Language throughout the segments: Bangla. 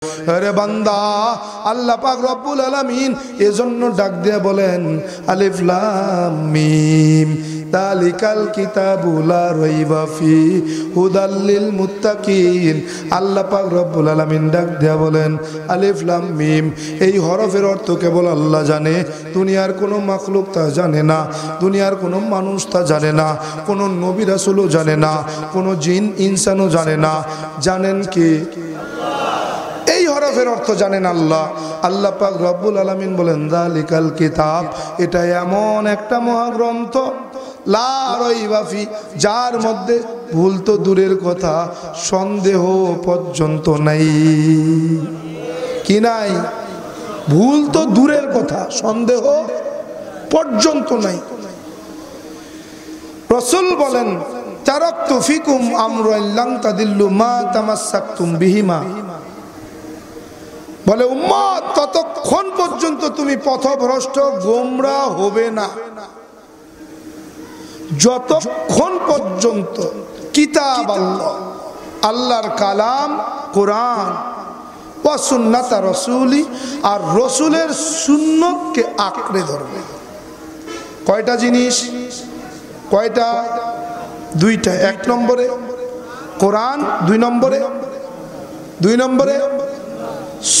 আরে বান্দা, আল্লাহ পাক রব্বুল আলামিন এজন্য ডাক দিয়ে বলেন আলিফ লাম মিম তালিকাল কিতাবু লা রাইবা ফি হুদাল লিল মুত্তাকিন। আল্লাহ পাক রব্বুল আলামিন ডাক দিয়ে বলেন আলিফ লাম মিম, এই হরফের অর্থ কেবল আল্লাহ জানে, দুনিয়ার কোনো মাখলুক তা জানে না, দুনিয়ার কোনো মানুষ তা জানে না, কোনো নবী রাসূলও জানে না, কোনো জিন ইনসানও জানে না। জানেন কি? এই হরফের অর্থ জানেন আল্লাহ। আল্লাহ পাক রব্বুল আলামিন বলেন যালিকাল কিতাব, এটা এমন একটা মহাগ্রন্থ লা রাইবা ফি, যার মধ্যে ভুল তো দূরের কথা, সন্দেহ পর্যন্ত নাই। কি নাই? ভুল তো দূরের কথা, সন্দেহ পর্যন্ত নাই। রাসূল বলেন তারাকতু ফিকুম আমরান লান তাদিল্লু মা তামাসসাকতুম বিহিমা, বলে উম্মত ততক্ষণ পর্যন্ত তুমি পথভ্রষ্ট গোমরা হবে না যতক্ষণ পর্যন্ত কিতাব আল্লাহ, আল্লাহর কালাম কোরআন ওয়া সুন্নাত রাসূলি, আর রাসূলের সুন্নতকে আঁকড়ে ধরবে। কয়টা জিনিস? কয়টা? দুইটা। এক নম্বরে কোরআন, দুই নম্বরে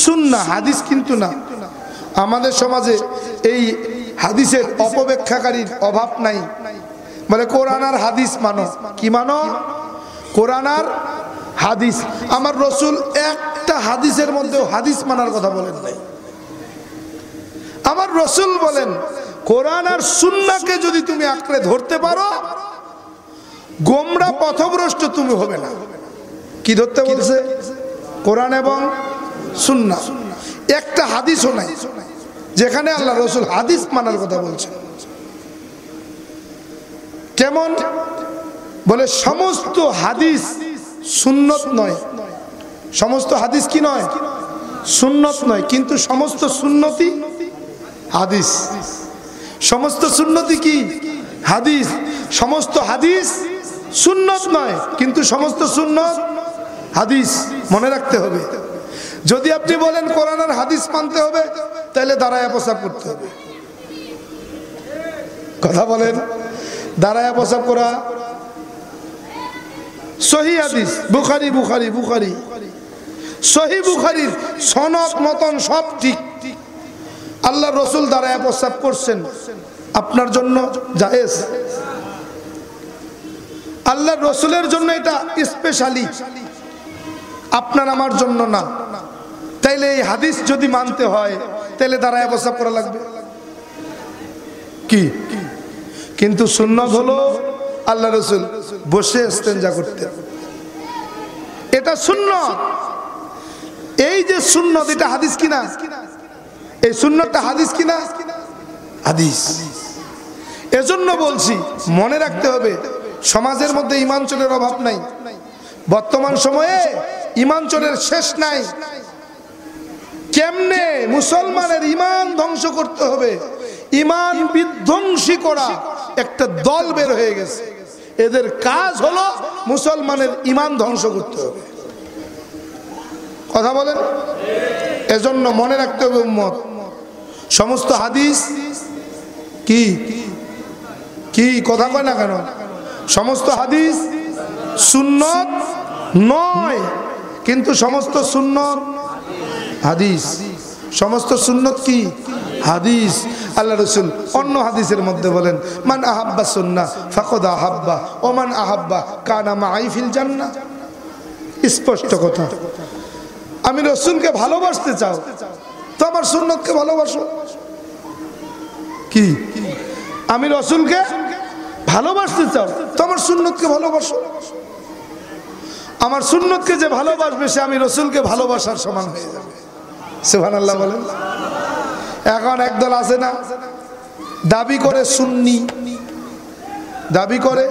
সুন্নাহ, হাদিস কিন্তু না। আমাদের সমাজে এই হাদিসের অপব্যাখ্যাকারীর অভাব নাই। বলে কোরআন আর হাদিস মানো। কি মানো? কোরআন আর হাদিস। আমার রাসূল একটা হাদিসের মধ্যেও হাদিস মানার কথা বলেন নাই। আমার রাসূল বলেন কোরআন আর সুন্নাহকে যদি তুমি আঁকড়ে ধরতে পারো, গোমরা পথভ্রষ্ট তুমি হবে না। কি ধরতে বলছে? কোরআন এবং সুন্নাহ। একটা হাদিসও নাই যেখানে আল্লাহ রাসূল হাদিস মানার কথা বলছেন। কেমন? বলে সমস্ত হাদিস সুন্নত নয়। সমস্ত হাদিস কি নয়? সুন্নত নয়, কিন্তু সমস্ত সুন্নতি হাদিস। সমস্ত সুন্নতি কি? হাদিস। সমস্ত হাদিস সুন্নত নয়, কিন্তু সমস্ত সুন্নত হাদিস। মনে রাখতে হবে। যদি আপনি বলেন কোরআন আর হাদিস মানতে হবে, তাহলে দাঁড়ায় প্রসাব করতে হবে। কথা বলেন, দাঁড়ায় প্রসাব করা সহিহ হাদিস, বুখারী সহিহ বুখারীর সনদ মতন সব ঠিক। আল্লাহ রাসূল দাঁড়ায় প্রসাব করছেন, আপনার জন্য জায়েজ। আল্লাহ রাসূলের জন্য এটা স্পেশালি, আপনার আমার জন্য না। তাইলে এই হাদিস যদি মানতে হয়, তাহলে দাঁড়ায় প্রসাব করা লাগবে। কি? কিন্তু সুন্নাত হলো আল্লাহ রাসূল বসে ইস্তেনজা করতেন, এটা সুন্নাত। এই যে সুন্নাত, এটা হাদিস কিনা? এই সুন্নাতটা হাদিস কিনা? হাদিস। এজন্য বলছি মনে রাখতে হবে, সমাজের মধ্যে ইমানচলের অভাব নাই। বর্তমান সময়ে ইমানচলের শেষ নাই। কেমনে মুসলমানের ইমান ধ্বংস করতে হবে, ইমান বিধ্বংসী করা একটা দল বের হয়ে গেছে। এদের কাজ হলো মুসলমানের ইমান ধ্বংস করতে হবে। কথা বলেন? এজন্য মনে রাখতে হবে উম্মত, সমস্ত হাদিস কি কি কথা কয় না কেন? সমস্ত হাদিস সুন্নত নয়, কিন্তু সমস্ত সুন্নত হাদিস। সমস্ত সুন্নত কি? হাদিস। আল্লাহ রাসূল অন্য হাদিসের মধ্যে বলেন মান আহাব্বা সুন্নাহ ফাকাদ আহাব্বা ওয়া মান আহাব্বা কানা মাই ফিল জান্নাহ। স্পষ্ট কথা। আমি রাসূলকে ভালোবাসতে চাও তো আমার সুন্নতকে ভালোবাসো। কি? আমি রাসূলকে ভালোবাসতে চাও তো আমার সুন্নতকে ভালোবাসো। আমার সুন্নতকে যে ভালোবাসবে সে আমি রাসূলকে ভালোবাসার সমান হয়ে যাবে। সুবহানাল্লাহ বলেন। এখন একদল আছে না, দাবি করে সুন্নি, দাবি করে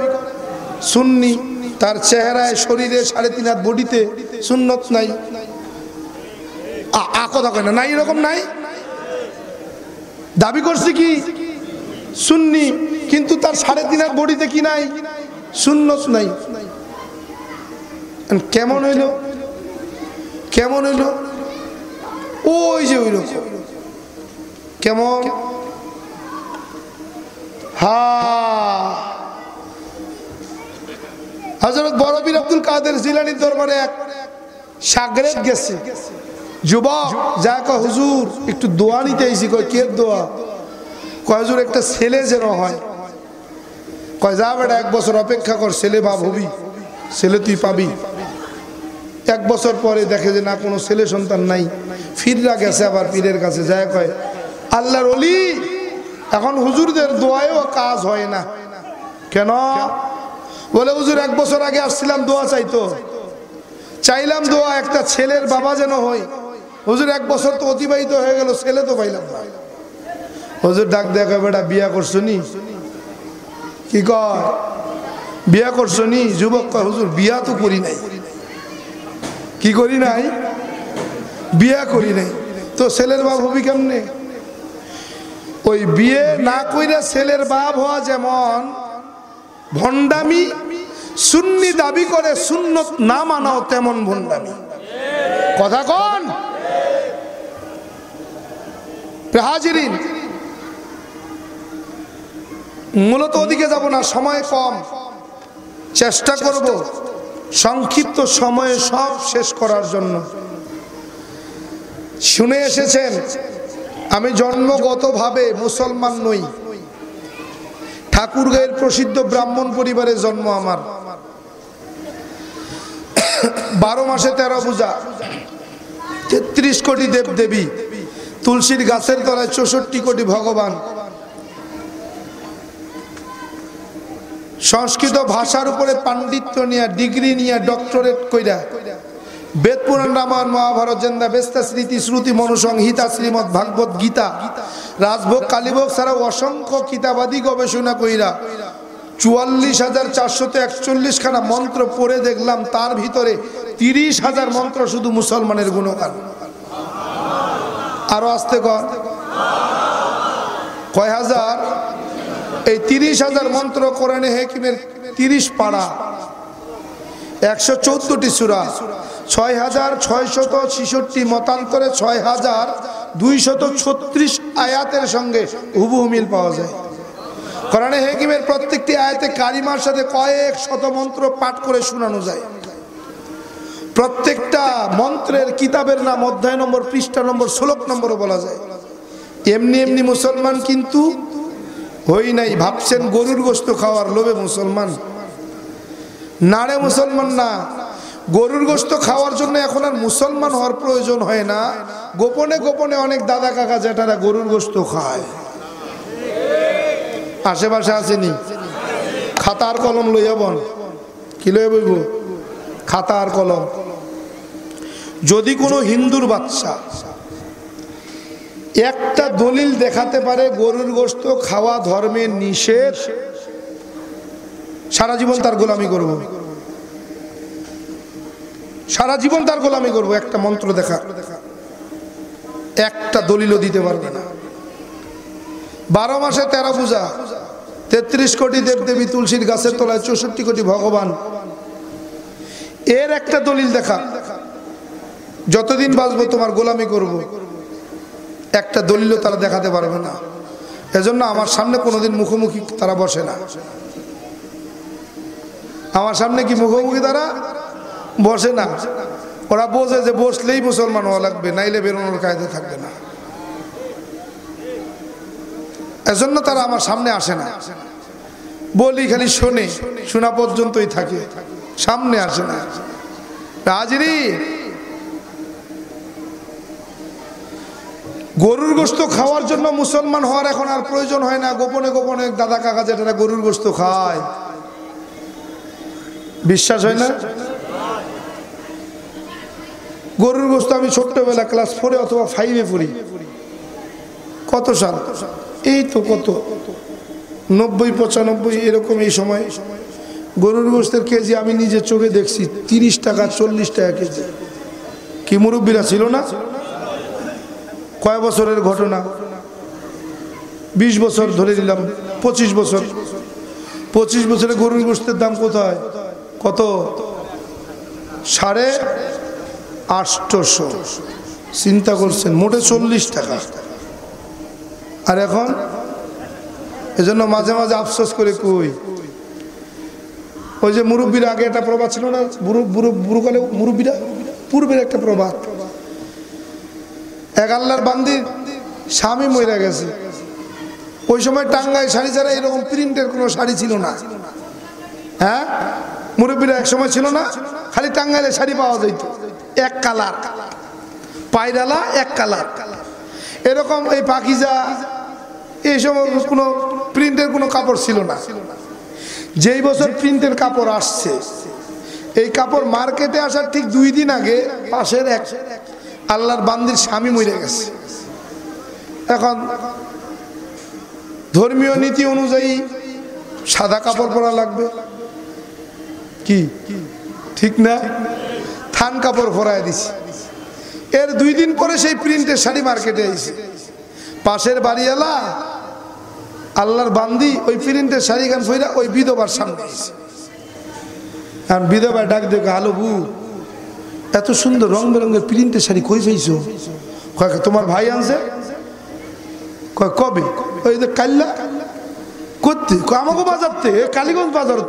সুন্নি, তার চেহারায় শরীরে 3.5 হাত বডিতে সুন্নত নাই। কথা কয় না, নাই, এরকম নাই। দাবি করছে কি সুন্নি, কিন্তু তার 3.5 হাত বডিতে কি নাই? সুন্নত নাই। কেমন হইল? কেমন হইল? ওইরকম। কেমন? হযরত বড় পীর আব্দুল কাদের জিলানীর দরবারে এক শাগরেদ গেছে, যুবক যা কয় হুজুর একটু দোয়া নিতে আইছি। কয় কে দোয়া? কয় হুজুর একটা ছেলে যেন হয়। কয় যা বেটা 1 বছর অপেক্ষা কর, ছেলে বাপ হবি, ছেলে তুই পাবি। 1 বছর পরে দেখে যে না কোনো ছেলে সন্তান নাই, ফিররা গেছে আবার পীরের কাছে, যায় কয় আল্লাহর ওলি এখন হুজুরদের দোয়ায়ও কাজ হয় না। কেন? বলে হুজুর 1 বছর আগে আসছিলাম দোয়া চাইলাম দোয়া একটা ছেলের বাবা যেন হই। হুজুর 1 বছর তো অতিবাহিত হয়ে গেল, ছেলে তো পাইলাম না। হুজুর ডাক দেয়া কয় বেটা বিয়া করছো নি? কি কয় বিয়া করছো নি? যুবক কয় হুজুর বিয়া তো করি নাই। কি করি নাই? বিয়া করি নাই। তো ছেলের বাপ হবি কেমনে? ওই বিয়ে না কইরা ছেলের বাপ হওয়া যেমন ভণ্ডামি, সুন্নি দাবি করে সুন্নত না মানাও তেমন ভণ্ডামি। কথা কোন? হাজিরিন, মূলত ওদিকে যাব না, সময় কম, চেষ্টা করব সংক্ষিপ্ত সময়ে সব শেষ করার জন্য। শুনে এসেছেন আমি জন্মগতভাবে মুসলমান নই, ঠাকুরগাঁয়ের প্রসিদ্ধ ব্রাহ্মণ পরিবারে জন্ম আমার। 12 মাসে 13 পূজা, 33 কোটি দেব দেবী, তুলসীর গাছের তলায় 64 কোটি ভগবান। সংস্কৃত ভাষার উপরে পাণ্ডিত্য নিয়ে, ডিগ্রি নিয়ে, ডক্টরেট কইরা বেদ পুরাণ রামায়ণ মহাভারত জেন্দা বেস্তা স্মৃতি শ্রুতি মনুসংহিতা শ্রীমৎ ভাগবত গীতা রাজভোগ কালীভোগ ছাড়াও অসংখ্য কিতাবাদি গবেষণা কইরা 44,441 খানা মন্ত্র পড়ে দেখলাম তার ভিতরে 30,000 মন্ত্র শুধু মুসলমানের গুণগান। আরো আসতে কয় হাজার? এই 30,000 মন্ত্র কোরআনে হাকিমের 30 পারা, 114টি সূরা, 6,666 মতান্তরে 6,236 আয়াতের সঙ্গে হুবহু মিল পাওয়া যায়। কোরআনে হাকিমের প্রত্যেকটি আয়াতে কারিমার সাথে কয়েক শত মন্ত্র পাঠ করে শোনানো যায়। প্রত্যেকটা মন্ত্রের কিতাবের নাম, অধ্যায় নম্বর, পৃষ্ঠা নম্বর, শ্লোক নম্বরও বলা যায়। এমনি এমনি মুসলমান কিন্তু হই নাই। ভাবছেন গরুর গোশত খাওয়ার লোভে মুসলমান? না রে মুসলমান না। গরুর গোশত খাওয়ার জন্য এখন আর মুসলমান হওয়ার প্রয়োজন হয় না। গোপনে গোপনে অনেক দাদা কাকা জেঠারা গরুর গোশত খায়। আশেপাশে আসেনি? খাতার কলম লইয়া বন, কি লইয়া বইব? খাতা আর কলম। যদি কোনো হিন্দুর বাচ্চা একটা দলিল দেখাতে পারে গরুর গোশত খাওয়া ধর্মের নিষেধ, সারা জীবন তার গোলামি করব, সারা জীবন তার গোলামি করব। একটা মন্ত্র দেখা, একটা দলিলও দিতে পারবে না। 12 মাসে 13 পূজা, 33 কোটি দেবদেবী, তুলসীর গাছের তলায় 64 কোটি ভগবান, এর একটা দলিল দেখা। যতদিন বাঁচবো তোমার গোলামি করব, একটা দলিলও তারা দেখাতে পারবে না। এজন্য আমার সামনে কোনোদিন মুখোমুখি তারা বসে না। আমার সামনে কি মুখোমুখি তারা বসে না। ওরা বোঝে যে বসলেই মুসলমান হওয়া লাগবে, নাইলে বেরোনোর কায়দা থাকবে না। এজন্য তারা আমার সামনে আসে না। বলি খালি শোনে, শোনা পর্যন্তই থাকে, সামনে আসে না। হাজিরি, গরুর গোশত খাওয়ার জন্য মুসলমান হওয়ার এখন আর প্রয়োজন হয় না। গোপনে গোপনে দাদা কাকা যেটা গরুর গোশত খায়, বিশ্বাস হয় না? গরুর গোশত আমি ছোট্টবেলা ক্লাস 4 অথবা 5 পড়ি। কত সাল? এই তো কত 90 95 এরকম। এই সময় গরুর গোশতের কেজি আমি নিজে চোখে দেখছি 30 টাকা 40 টাকা কেজি। কি মুরব্বীরা ছিল না? কয় বছরের ঘটনা? 20 বছর ধরে নিলাম, 25 বছর। 25 বছরে গরুর গোশতের দাম কোথায়? কত? 850। চিন্তা করছেন, মোটে 40 টাকা। আর এখন এজন্য মাঝে মাঝে আফসোস করে কই, ওই যে মুরব্বীর আগে একটা প্রবাদ ছিল না, বুড়োকালে মুরব্বীরা পূর্বের একটা প্রবাদ, এক আল্লাহর বান্দির স্বামী মরে গেছে। ওই সময় টাঙ্গাই শাড়ি ছাড়া এরকম প্রিন্টের কোনো শাড়ি ছিল না। হ্যাঁ, মুরব্বীরা এক সময় ছিল না, খালি টাঙ্গাইলে শাড়ি পাওয়া যেত এক কালার, পায়রালা এক কালার, এরকম এই পাকিজা এই সময় কোনো প্রিন্টের কোনো কাপড় ছিল না। যেই বছর প্রিন্টের কাপড় আসছে, এই কাপড় মার্কেটে আসার ঠিক 2 দিন আগে পাশের এক আল্লাহর বান্দির স্বামী মরে গেছে। এখন ধর্মীয় নীতি অনুযায়ী সাদা কাপড় পরা লাগবে, কি ঠিক না? থান কাপড় পরায় দিছি। এর 2 দিন পরে সেই প্রিন্টের শাড়ি মার্কেটে আইছে। পাশের বাড়িওয়ালা আল্লাহর বান্দি ওই প্রিন্টের শাড়ি গান ফইরা ওই বিধবার সামনে আইছে। আর বিধবা ডাক দেখে, আলো বু, এত সুন্দর রং বেরঙের প্রিন্টের শাড়ি কই পাইছো? কয় তোমার ভাই আনছে। কয় কবে? ওই যে কাল্লা করতে, আমাকে বাজার থেকে, কালীগঞ্জ বাজার।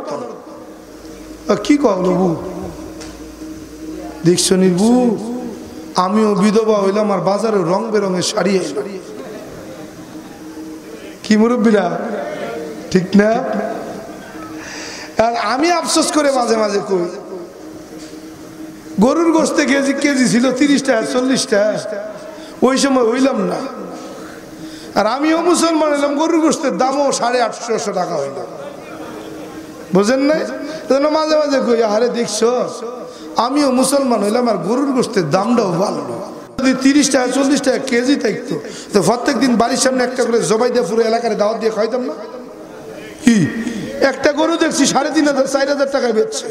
কি কলো বু? দেখছো নি বু, আমিও বিধবা হইলাম আর বাজারে রং বেরঙের শাড়ি আইল। কি মুরব্বীরা, ঠিক না? আর আমি আফসোস করে মাঝে মাঝে কই, গরুর গোশতে কেজি ছিল 30 টাকা 40 টাকা, ওই সময় হইলাম না। আর আমিও মুসলমান হইলাম, গরুর গোশতের দামও 850 টাকা হইল। বুঝেন নাই? মাঝে মাঝে কই, আরে দেখছো, আমিও মুসলমান হইলাম আর গরুর গোশতের দামটাও ভালো। যদি 30 টাকা 40 টাকা কেজি থাকতো, তো প্রত্যেক দিন বাড়ির সামনে একটা করে জবাই দিয়ে পুরো এলাকার দাওয়াত দিয়ে খাইতাম না? কি একটা গরু দেখছি 3500 4000 টাকায় বেচছে।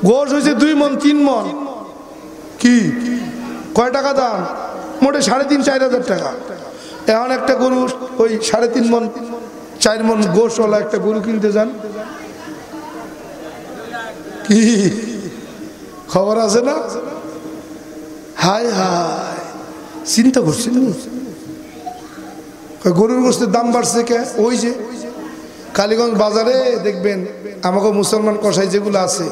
গোশ হয়েছে 2 মণ 3 মণ। কি কয় টাকা দাম? মোটে 3.5 4000 টাকা। এখন একটা গরু ওই 3.5 মণ 4 মণ গোশওয়ালা একটা গরু কিনতে যান, কি খবর আছে না? হায় হায়, চিন্তা করছেন গরুর গোশতের দাম বাড়ছে কে? ওই যে কালীগঞ্জ বাজারে দেখবেন আমাকে মুসলমান কসাই যেগুলো আছে,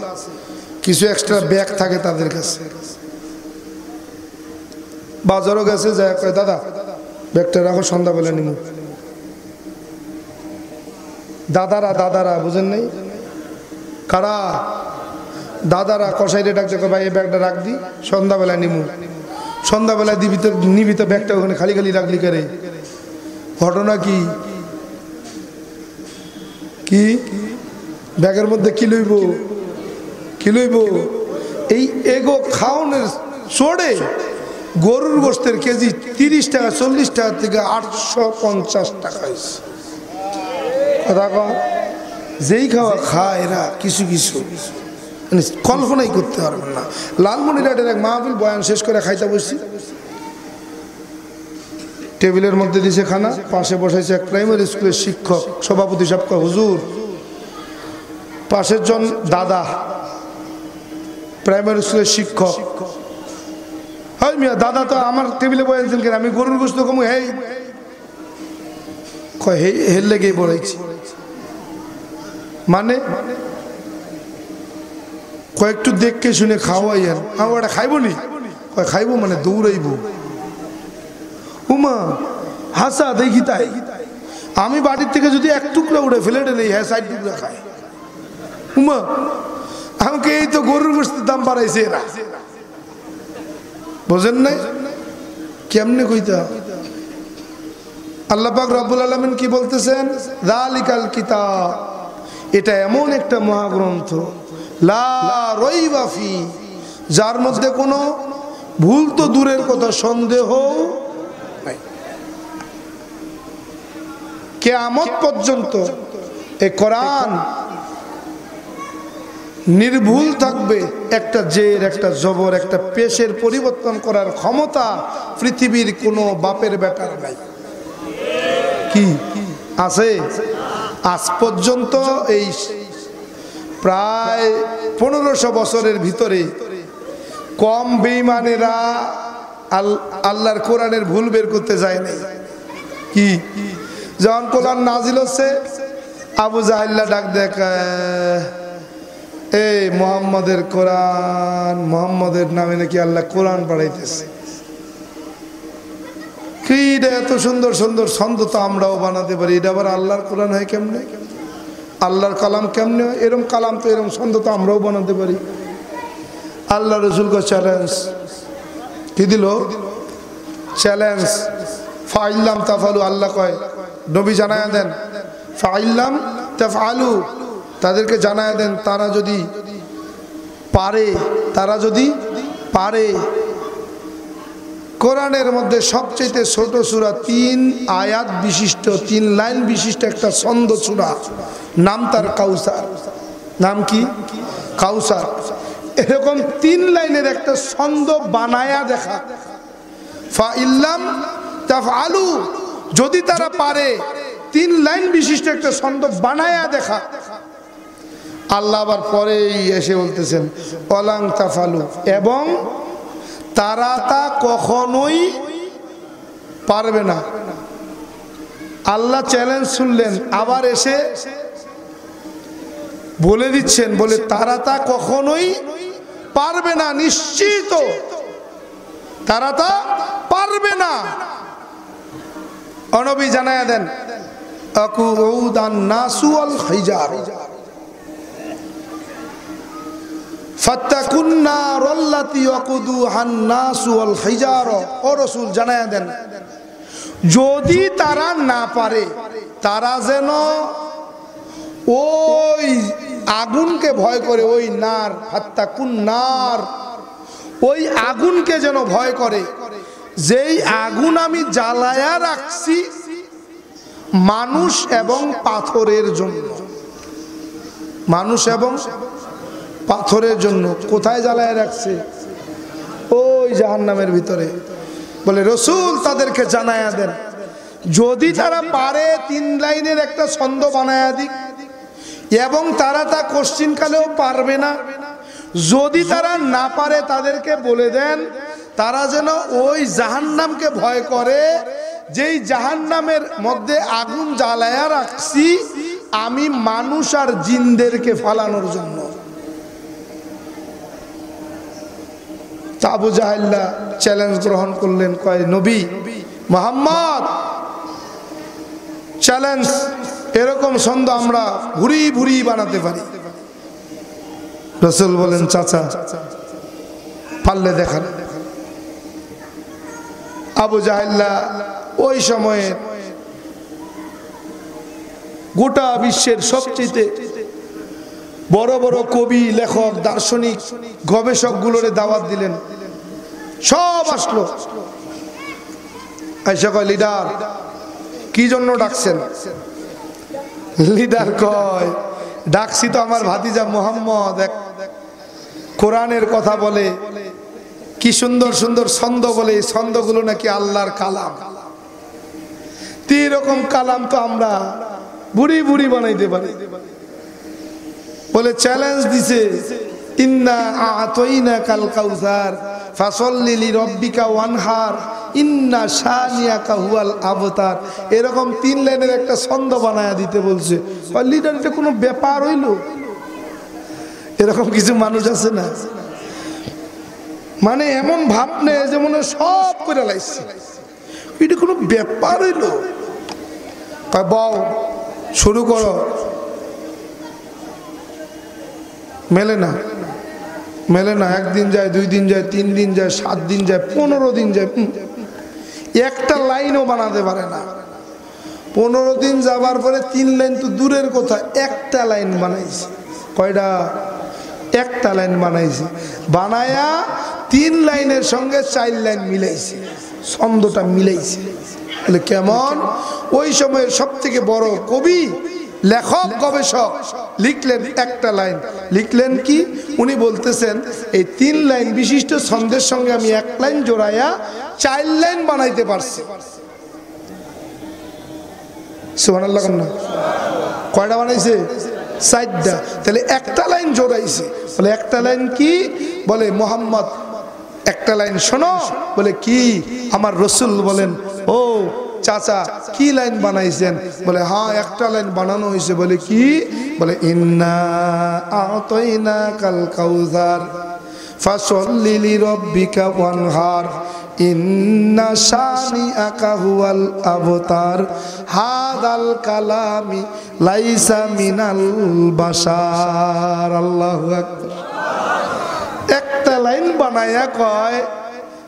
কিছু এক্সট্রা ব্যাগ থাকে তাদের কাছে। বাজারও গেছে, যায় কয় দাদা ব্যাগটা রাখো, সন্ধ্যাবেলা নিমু। দাদারা বুঝেন নাই? কারা? দাদারা কসাইরে ডাকছে, ভাই এই ব্যাগটা রাখ দি, সন্ধ্যাবেলা নিমু। সন্ধ্যাবেলা নিবি তো ব্যাগটা ওখানে খালি খালি রাখলি করে। ঘটনা কি? কি ব্যাগের মধ্যে কি লইব? এই এগো খাওনের চড়ে গরুর গোশতের কেজি 30 টাকা 40 টাকা থেকে 850 টাকা হয়েছে। কথা কয়, যেই খাওয়া খায় এরা কিছু কিছু কল্পনাই করতে পারবেন না। লালমনিরহাটের এক মাহফিল বয়ান শেষ করে খাইতে বসছি, টেবিলের মধ্যে দিছে খানা, পাশে বসাইছে এক প্রাইমারি স্কুলের শিক্ষক। সভাপতি সাহেব কয়, হুজুর পাশের জন দাদা প্রাইমারি স্কুলের শিক্ষক। হয় মিয়া, দাদা তো আমার টেবিলে বয়ানছেন কেন? আমি গরুর গোশত কমু। হেই কয় হের লেগেই বলাইছি। মানে কয়েকটু দেখকে শুনে খাওয়াইয়েন। আমার ওটা খাইব নি? কয় খাইব মানে দৌড়াইব। উমা হাসা দেখি তাই। আমি বাড়ির থেকে যদি 1 টুকরা উড়ে ফেলে নেই, হ্যাঁ 4 টুকরা খায়। উমা আমাকে এই তো গরুর গোশতের দাম বাড়াইছে এরা। বোঝেন নাই? কেমনে কইতা? আল্লাহ পাক রব্বুল আলামিন কি বলতেছেন? যালিকাল কিতাব, এটা এমন একটা মহাগ্রন্থ, লা রাইবা ফি, যার মধ্যে কোনো ভুল তো দূরের কথা, সন্দেহ নাই। কিয়ামত পর্যন্ত এই কোরআন নির্ভুল থাকবে। একটা জের, একটা জবর, একটা পেশের পরিবর্তন করার ক্ষমতা পৃথিবীর কোনো বাপের বেটার নাই। কি আছে? আজ পর্যন্ত এই প্রায় 1500 বছরের ভিতরে কম বেঈমানেরা আল্লাহর কোরআনের ভুল বের করতে যায় নাই। কি যখন কোরআন নাজিল হচ্ছে, আবু জাহেল্লা ডাক দেখা, এই মুহাম্মাদের কোরআন, মুহাম্মাদের নামে নাকি আল্লাহ কোরআন পাঠাইতেছে। কি এত সুন্দর সুন্দর ছন্দ তো আমরাও বানাতে পারি, এটা আবার আল্লাহর কোরআন হয় কেমনে? আল্লাহর কালাম কেমনে হয়? এরম কালাম তো এরম ছন্দ তো আমরাও বানাতে পারি। আল্লাহ রসুলকে চ্যালেঞ্জ কি দিল? চ্যালেঞ্জ। ফাইল্লাম তাফালু, আল্লাহ কয় নবী জানায়া দেন, ফাইল্লাম তাফালু, তাদেরকে জানায়া দেন তারা যদি পারে, তারা যদি পারে। কোরআনের মধ্যে সবচেয়ে ছোট সূরা, 3 আয়াত বিশিষ্ট, 3 লাইন বিশিষ্ট একটা ছন্দ সূরা, নাম তার কাউসার। নাম কি? কাউসার। এরকম 3 লাইনের একটা ছন্দ বানায়া দেখা। ফাইল্লাম তাফআলু, যদি তারা পারে 3 লাইন বিশিষ্ট একটা ছন্দ বানায়া দেখা। আল্লাহ আবার পরেই এসে বলতেছেন ওয়ালাং তাফআলু, এবং তারা তা কখনোই পারবে না। আল্লাহ চ্যালেঞ্জ শুনলেন, আবার এসে বলে দিচ্ছেন, বলে তারা তা কখনোই পারবে না, নিশ্চিত তারা তা পারবে না। নবী জানায়া দেন আকুউদান নাসু ওয়াল হিজার ফাত্তাকুন নারাল্লাতী ওয়াকুদুহান নাসু ওয়াল হিজার। ও রাসূল জানায়া দেন, যদি তারা না পারে, তারা যেন ওই আগুনকে ভয় করে, ওই নার, ফাত্তাকুন নার, ওই আগুনকে যেন ভয় করে, যেই আগুন আমি জ্বালায়া রাখছি মানুষ এবং পাথরের জন্য। মানুষ এবং পাথরের জন্য। কোথায় জ্বালায়া রাখছে? ওই জাহান্নামের ভিতরে। বলে রাসূল তাদেরকে জানায়া দেন, যদি তারা পারে 3 লাইনের একটা ছন্দ বানায়া দিক, এবং তারা তা কোশ্চিনকালেও পারবে না। যদি তারা না পারে, তাদেরকে বলে দেন তারা যেন ওই জাহান্নামকে ভয় করে, যেই জাহান্নামের মধ্যে আগুন জ্বালায়া রাখছি আমি মানুষ আর জিনদেরকে ফালানোর জন্য। আবু জাহেল্লা চ্যালেঞ্জ গ্রহণ করলেন, কয় নবী মুহাম্মদ চ্যালেঞ্জ, এরকম ছন্দ আমরা ভুরি ভুরি বানাতে পারি। রাসূল বলেন চাচা পারলে দেখান। আবু জাহেল্লা ওই সময়ে গোটা বিশ্বের সবচেয়ে বড় বড় কবি, লেখক, দার্শনিক, গবেষক গুলোরে দাওয়াত দিলেন। সব আসলো। আইসা কয় লিডার কি জন্য ডাকছেন? লিডার কয় ডাকছি তো আমার ভাতিজা মুহাম্মদ এক কোরআনের কথা বলে, কি সুন্দর সুন্দর ছন্দ বলে, এই ছন্দগুলো নাকি আল্লাহর কালাম। এরকম কালাম তো আমরা বুড়ি বুড়ি বানাইতে পারি। বলে চ্যালেঞ্জ দিছে, ইন্না আ'তাইনাকাল কাউসার ফাসাল্লি লিরাব্বিকা ওয়ানহার ইন্না শানিয়াকা হুয়াল আবতার। এরকম 3 লাইনের একটা ছন্দ বানায়া দিতে বলছে। লিডার, এটা কোনো ব্যাপার হইল? এরকম কিছু মানুষ আছে না, মানে এমন ভাব নেই যে মনে সব করে লাইছে, এটা কোনো ব্যাপার হইল? বাও শুরু করো। মেলে না, মেলে না। 1 দিন যায়, 2 দিন যায়, 3 দিন যায়, 7 দিন যায়, 15 দিন যায়, একটা লাইনও বানাতে পারে না। 15 দিন যাবার পরে 3 লাইন তো দূরের কথা, একটা লাইন বানাইছে। কয়টা? একটা লাইন বানাইছে। বানায়া 3 লাইনের সঙ্গে 4 লাইন মিলাইছে, ছন্দটা মিলাইছে। তাহলে কেমন? ওই সময়ের সব থেকে বড় কবি, লেখক, গবেষক লিখলেন একটা লাইন। লিখলেন কি? উনি বলতেছেন এই 3 লাইন বিশিষ্ট ছন্দের সঙ্গে আমি 1 লাইন জোড়ায়া 4 লাইন বানাইতে পারছি। সুবহানাল্লাহ। না কয়টা বানাইছে? 4টা। তাহলে একটা লাইন জোড়াইছে। বলে একটা লাইন কি? বলে মুহাম্মদ একটা লাইন শোনো। বলে কি? আমার রসুল বলেন, ও চাচা কি লাইন বানাইছেন? বলে হ্যাঁ একটা লাইন বানানো হয়েছে। বলে কি? বলে ইন্না আতাইনাকাল কাউসার ফাসল্লি লিরাব্বিকা ওয়ানহার ইন্না শানিআকা হুয়াল আবতার হাদাল কালামি লাইসা মিনাল বাশার। আল্লাহু আকবার। একটা লাইন বানায়া কয়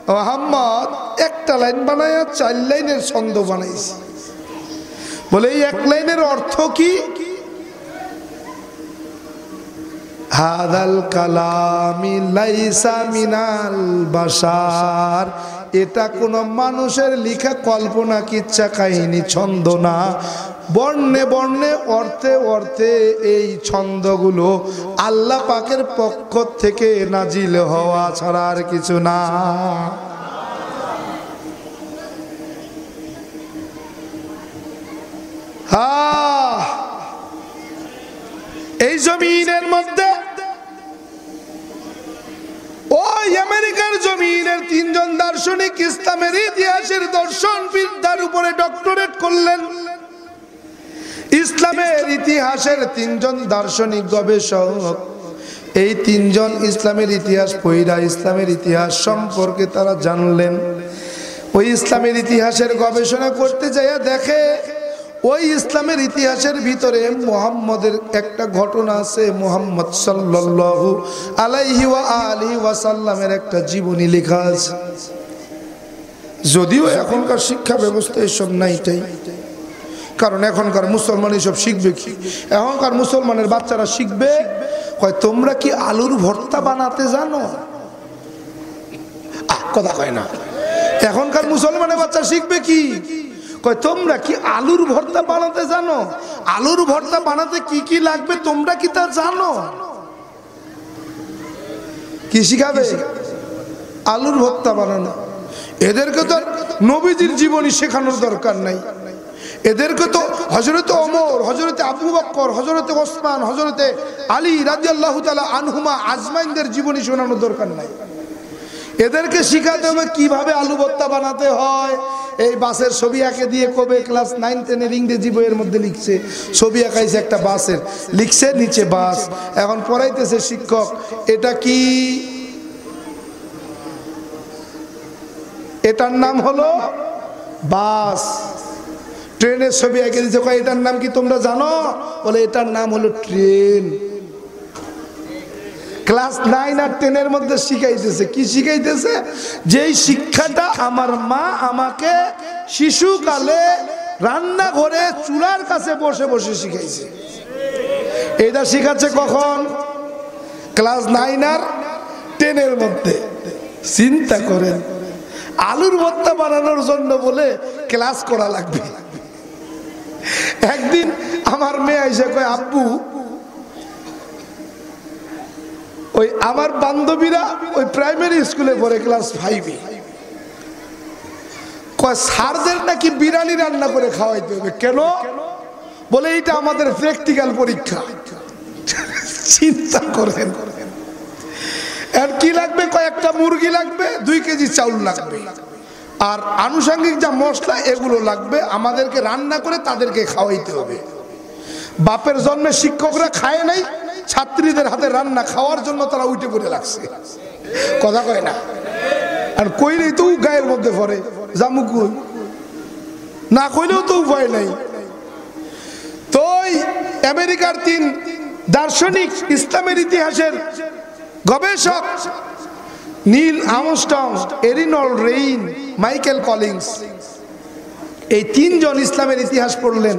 মোহাম্মদ, একটা লাইন বানায়া 4 লাইনের ছন্দ বানাইছে। বলে এই এক লাইনের অর্থ কি? হাদাল কালামি লাইসা মিনাল বাশার, এটা কোন মানুষের লিখা কল্পনা কিচ্ছা কাহিনী ছন্দ না। বর্ণে বর্ণে অর্থে অর্থে এই ছন্দগুলো আল্লাহ পাকের পক্ষ থেকে নাজিল হওয়া ছাড়া আর কিছু না। এই জমিনের মধ্যে ওই আমেরিকার জমিনের 3 জন দার্শনিক ইসলামের ইতিহাসের দর্শন বিদ্যার উপরে ডক্টরেট করলেন। ইসলামের ইতিহাসের 3 জন দার্শনিক গবেষক, এই 3 জন ইসলামের ইতিহাস পড়া ইসলামের ইতিহাস সম্পর্কে তারা জানলেন। ওই ইসলামের ইতিহাসের গবেষণা করতে যাইয়া দেখে ওই ইসলামের ইতিহাসের ভিতরে মুহাম্মদের একটা ঘটনা আছে। মুহাম্মদ সাল্লাল্লাহু আলাইহি ওয়া আলিহি ওয়াসাল্লামের একটা জীবনী লেখা আছে। যদিও এখনকার শিক্ষা ব্যবস্থা এসব নাইটাই, কারণ এখনকার মুসলমান এসব শিখবে কি? এখনকার মুসলমানের বাচ্চারা শিখবে কয় তোমরা কি আলুর ভর্তা বানাতে জানো? কথা কয় না। এখনকার মুসলমানের বাচ্চা শিখবে কি? কয় তোমরা কি আলুর ভর্তা বানাতে জানো? আলুর ভর্তা বানাতে কি কি লাগবে তোমরা কি তা জানো? কি শিখাবে? আলুর ভর্তা বানানো। এদেরকে তো নবীজির জীবনী শেখানোর দরকার নাই। এদেরকে তো হযরতে ওমর, হযরতে আবু বকর, হযরতে ওসমান, হযরতে আলী রাদিয়াল্লাহু তাআলা আনহুমা আজমাইনদের জীবনী শোনানোর দরকার নাই। এদেরকে শিখাতে হবে কিভাবে আলু ভর্তা বানাতে হয়। এই বাসের ছবি এঁকে দিয়ে কবে ক্লাস 9 10 ইংরেজি বইয়ের মধ্যে লিখছে, ছবি আঁকাইছে একটা বাসের, লিখছে নিচে বাস। এখন পড়াইতেছে শিক্ষক, এটা কি? এটার নাম হলো বাস। ট্রেনের ছবি এঁকে দিচ্ছে, কয় এটার নাম কি তোমরা জানো? বলে এটার নাম হলো ট্রেন। ক্লাস 9 আর 10 এর মধ্যে শিখাইতেছে। কি শিখাইতেছে? যেই শিক্ষাটা আমার মা আমাকে শিশুকালে রান্নাঘরে চুলার কাছে বসে বসে শিখাইছে, এটা শিখাচ্ছে কখন? ক্লাস 9 আর 10 এর মধ্যে। চিন্তা করেন, আলুর ভর্তা বানানোর জন্য বলে ক্লাস করা লাগবে। একদিন আমার মেয়ে এসে কয়, আব্বু ওই আমার বান্ধবীরা ওই প্রাইমারি স্কুলে পড়ে ক্লাস 5-এ, কয় স্যারদের নাকি বিরিয়ানি রান্না করে খাওয়াইতে হবে। কেন? বলে এইটা আমাদের প্র্যাকটিক্যাল পরীক্ষা। চিন্তা করেন। আর কি লাগবে? কয়েকটা মুরগি লাগবে, 2 কেজি চাউল লাগবে, আর আনুষঙ্গিক যা মশলা এগুলো লাগবে, আমাদেরকে রান্না করে তাদেরকে খাওয়াইতে হবে। বাপের জন্মে শিক্ষকরা খায় নাই, ছাত্রীদের হাতে রান্না খাওয়ার জন্য তারা উঠে পড়ে লাগছে। কথা কয় না? আর কইলেই তো গায়ের মধ্যে পড়ে, জামু কই না কইলেও তো উপায় নাই। তো আমেরিকার 3 দার্শনিক ইসলামের ইতিহাসের গবেষক নীল আর্মস্ট্রং, এরিনল্ড রেইন, মাইকেল কলিন্স, এই 3 জন ইসলামের ইতিহাস পড়লেন।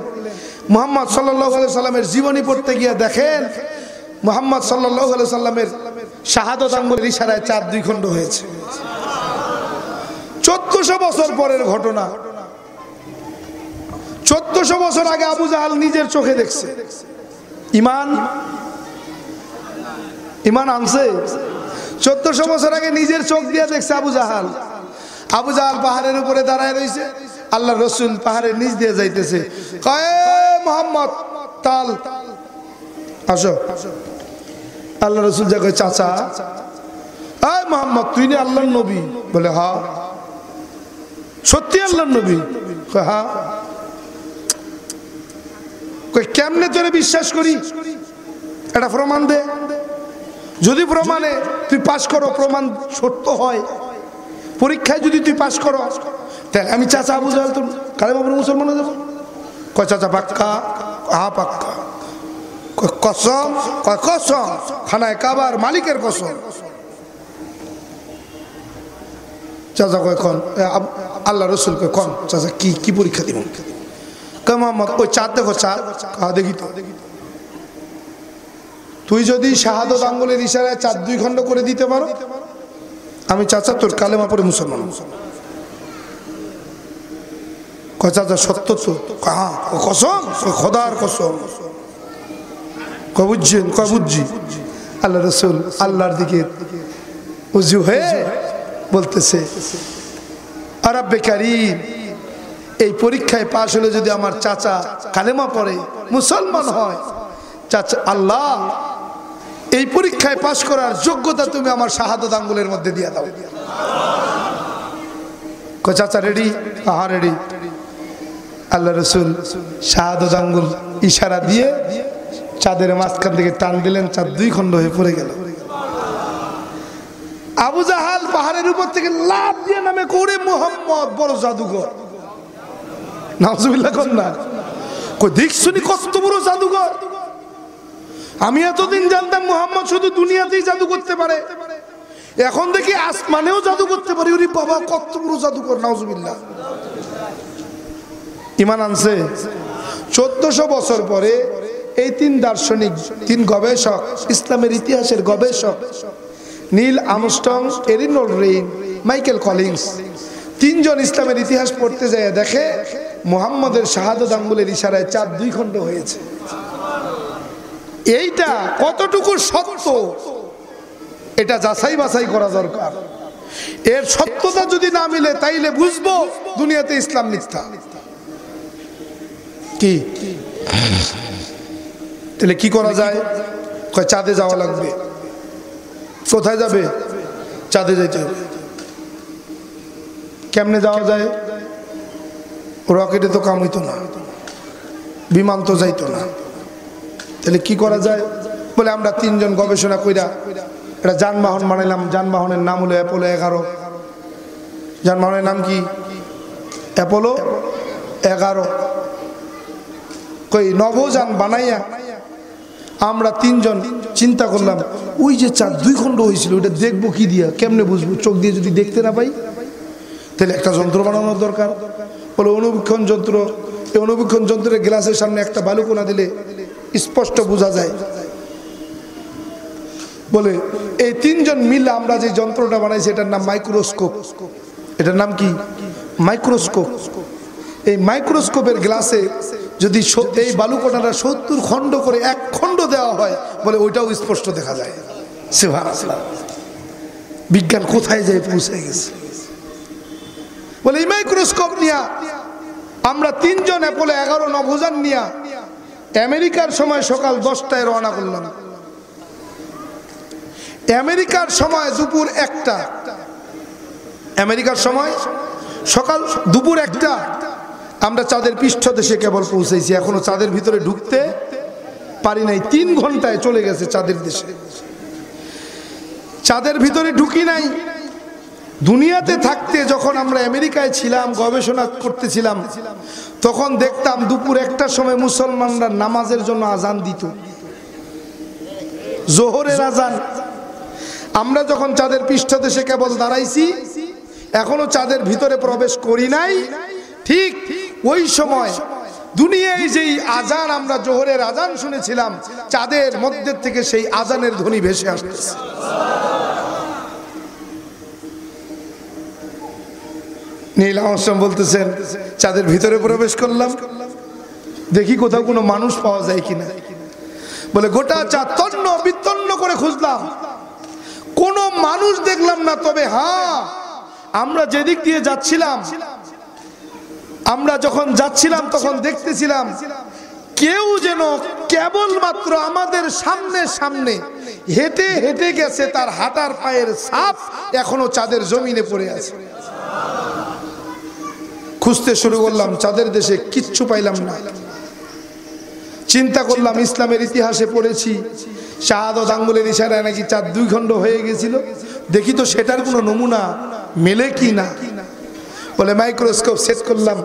মুহাম্মদ সাল্লাল্লাহু আলাইহি সাল্লামের জীবনী পড়তে গিয়ে দেখেন মুহাম্মদ সাল্লাল্লাহু আলাইহি সাল্লামের শাহাদাত আঙ্গুলের ইশারায় 4 2 খণ্ড হয়েছে। 1400 বছর পরের ঘটনা। 1400 বছর আগে আবু জাহাল নিজের চোখে দেখছে। ইমান আনছে। 1400 বছর আগে নিজের চোখ দিয়ে দেখছে আবু জাহাল। আবু জাহাল পাহাড়ের উপরে দাঁড়ায় রয়েছে, আল্লাহ রসুল পাহাড়ের নিচ দিয়ে যাইতেছে। কয় মোহাম্মদ তাল আসো। আল্লাহ রসুল যা কয় চাচা, আয় মোহাম্মদ তুই নি আল্লাহর নবী? বলে হ্যাঁ। সত্যি আল্লাহর নবী? হ্যাঁ। কেমনে তোরে বিশ্বাস করি, এটা প্রমাণ দে। যদি প্রমাণে তুই পাশ করো, প্রমাণ সত্য হয়, পরীক্ষায় যদি তুই পাশ করো, দেখ আমি চাচা আবু জাহেল তোর কালেমা পড়ে মুসলমান হয়ে যাবো। কয় চাচা পাক্কা? হ্যাঁ পাক্কা। কসম? কয় কসম, খানায় কাবার মালিকের কসম। চাচা কয় কন? আল্লাহ রসুল কয় কন চাচা কি কি পরীক্ষা দিব? কয় মোহাম্মদ ওই চাঁদ দেখো, চাঁদ। দেখি তো। তুই যদি শাহাদত আঙ্গুলের ইশারায় চাঁদ 2 খণ্ড করে দিতে পারো, আমি চাচা তোর কালেমা পড়ে মুসলমান। কয় চাচা সত্য তো? হ্যাঁ। কসম? খোদার কসম। কয় বুঝছেন? কয় বুঝছি। আল্লাহ রসুল আল্লাহর দিকে উজু হয়ে বলতেছে, আরাব্বে কারীম, এই পরীক্ষায় পাশ হলে যদি আমার চাচা কালেমা পড়ে মুসলমান হয়, চাচা আল্লাহ এই পরীক্ষায় পাশ করার যোগ্যতা তুমি আমার শাহাদত আঙ্গুলের মধ্যে দিয়ে দাও। কয় চাচা রেডি? হ্যাঁ রেডি। আল্লাহ রসুল শাহাদত আঙ্গুল ইশারা দিয়ে চাঁদের মাঝখান থেকে টান দিলেন, চাঁদ 2 খণ্ড হয়ে পড়ে গেল। আবু জাহাল পাহাড়ের উপর থেকে লাফ দিয়ে নামে করে মুহাম্মদ বড় জাদুঘর। নাউজুবিল্লাহ কোন না? কই দেখছনি কত বড় জাদুঘর? আমি এতদিন জানতাম মুহাম্মদ শুধু দুনিয়াতেই জাদু করতে পারে, এখন দেখি আসমানেও জাদু করতে পারে। ওরে বাবা কত বড় জাদুঘর! নাউজুবিল্লাহ। ঈমান আনছে। 1400 বছর পরে এই 3 দার্শনিক, 3 গবেষক, ইসলামের ইতিহাসের গবেষক, Neil Armstrong, Eleanor Rain, Michael Collins, 3 জন ইসলামের ইতিহাস পড়তে যায় দেখে মুহাম্মদের শাহাদত আঙ্গুলের ইশারায় চাঁদ 2 খণ্ড হয়েছে। এইটা কতটুকু সত্য এটা যাচাই বাছাই করা দরকার। এর সত্যতা যদি না মিলে তাইলে বুঝবো দুনিয়াতে ইসলাম মিথ্যা। কি তাহলে কি করা যায়? কয় চাঁদে যাওয়া লাগবে। কোথায় যাবে? চাঁদে যাইতে হবে। কেমনে যাওয়া যায়? রকেটে তো কাম হইতো না, বিমান তো যাইতো না, তাহলে কি করা যায়? বলে আমরা 3 জন গবেষণা কইরা একটা যানবাহন বানাইলাম। যানবাহনের নাম হলো অ্যাপোলো 11। যানবাহনের নাম কি? অ্যাপোলো 11। কই নভোযান বানাইয়া আমরা 3 জন চিন্তা করলাম, ওই যে চাঁদ 2 খণ্ড হয়েছিল ওটা দেখবো কি দিয়া, কেমনে বুঝবো? চোখ দিয়ে যদি দেখতে না পাই তাহলে একটা যন্ত্র বানানোর দরকার। বলে অনুবীক্ষণ যন্ত্র। এই অনুবীক্ষণ যন্ত্রের গ্লাসের সামনে একটা বালুকণা দিলে স্পষ্ট বোঝা যায়। বলে এই 3 জন মিলে আমরা যে যন্ত্রটা বানাইছি এটার নাম মাইক্রোস্কোপ। এটার নাম কি? মাইক্রোস্কোপ। এই মাইক্রোস্কোপের গ্লাসে যদি এই বালুকণাটা 70 খণ্ড করে 1 খণ্ড দেওয়া হয়, বলে ওইটাও স্পষ্ট দেখা যায়। সুবহানাল্লাহ, বিজ্ঞান কোথায় যায় পৌঁছে গেছে। বলে এই মাইক্রোস্কোপ নিয়ে আমরা 3 জন অ্যাপোলো 11 নভোযান নিয়ে আমেরিকার সময় সকাল 10টায় রওনা করলাম। আমেরিকার সময় দুপুর 1টা। আমেরিকার সময় সকাল দুপুর 1টা। আমরা চাঁদের পৃষ্ঠদেশে কেবল পৌঁছেছি, এখনো চাঁদের ভিতরে ঢুকতে পারি নাই। 3 ঘন্টায় চলে গেছে চাঁদের দেশে। চাঁদের ভিতরে ঢুকি নাই। দুনিয়াতে থাকতে যখন আমরা আমেরিকায় ছিলাম, গবেষণা করতেছিলাম, তখন দেখতাম দুপুর 1টার সময় মুসলমানরা নামাজের জন্য আজান দিত, জোহরের আজান। আমরা যখন চাঁদের পৃষ্ঠদেশে কেবল দাঁড়াইছি, এখনো চাঁদের ভিতরে প্রবেশ করি নাই, ঠিক ওই সময় দুনিয়ায় যেই আজান আমরা জোহরের আজান শুনেছিলাম, চাঁদের মধ্যে থেকে সেই আজানের ধ্বনি ভেসে আসতেছে। নীল আর্মস্ট্রং বলতেছেন চাঁদের ভিতরে প্রবেশ করলাম, দেখি কোথাও কোনো মানুষ পাওয়া যায় কিনা। বলে গোটা চাঁদ তন্ন বিতন্ন করে খুঁজলাম, কোনো মানুষ দেখলাম না। তবে হ্যাঁ, আমরা যেদিক দিয়ে যাচ্ছিলাম, আমরা যখন যাচ্ছিলাম তখন দেখতেছিলাম কেউ যেন কেবলমাত্র আমাদের সামনে সামনে হেঁটে হেঁটে গেছে, তার হাঁটার পায়ের ছাপ এখনো চাঁদের জমিনে পড়ে আছে। খুঁজতে শুরু করলাম, চাঁদের দেশে কিচ্ছু পাইলাম না। চিন্তা করলাম, ইসলামের ইতিহাসে পড়েছি শাহাদাত আঙ্গুলের ইশারায় নাকি চাঁদ 2 খণ্ড হয়ে গেছিল, দেখি তো সেটার কোনো নমুনা মেলে কি না। বলে মাইক্রোস্কোপ সেট করলাম,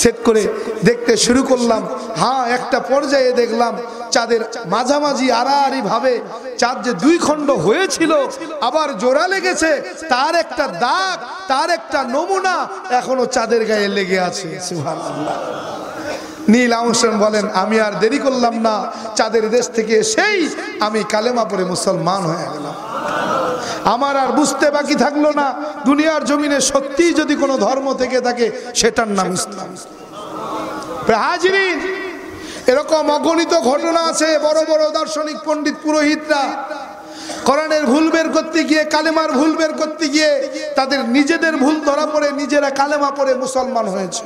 সেট করে দেখতে শুরু করলাম। হ্যাঁ, একটা পর্যায়ে দেখলাম চাঁদের মাঝামাঝি আড়াআড়ি ভাবে চাঁদ যে 2 খণ্ড হয়েছিল আবার জোড়া লেগেছে, তার একটা দাগ, তার একটা নমুনা এখনো চাঁদের গায়ে লেগে আছে। সুবহানাল্লাহ। নীল আর্মস্ট্রং বলেন, আমি আর দেরি করলাম না, চাঁদের দেশ থেকে সেই আমি কালেমা পড়ে মুসলমান হয়ে গেলাম। আমার আর বুঝতে বাকি থাকলো না, দুনিয়ার জমিনে সত্যি যদি কোনো ধর্ম থেকে থাকে সেটার নাম ইসলাম। হাজিরিন, এরকম অগণিত ঘটনা আছে। বড় বড় দার্শনিক পণ্ডিত পুরোহিতরা কোরআনের ভুল বের করতে গিয়ে, কালেমার ভুল বের করতে গিয়ে তাদের নিজেদের ভুল ধরা পড়ে নিজেরা কালেমা পড়ে মুসলমান হয়েছে।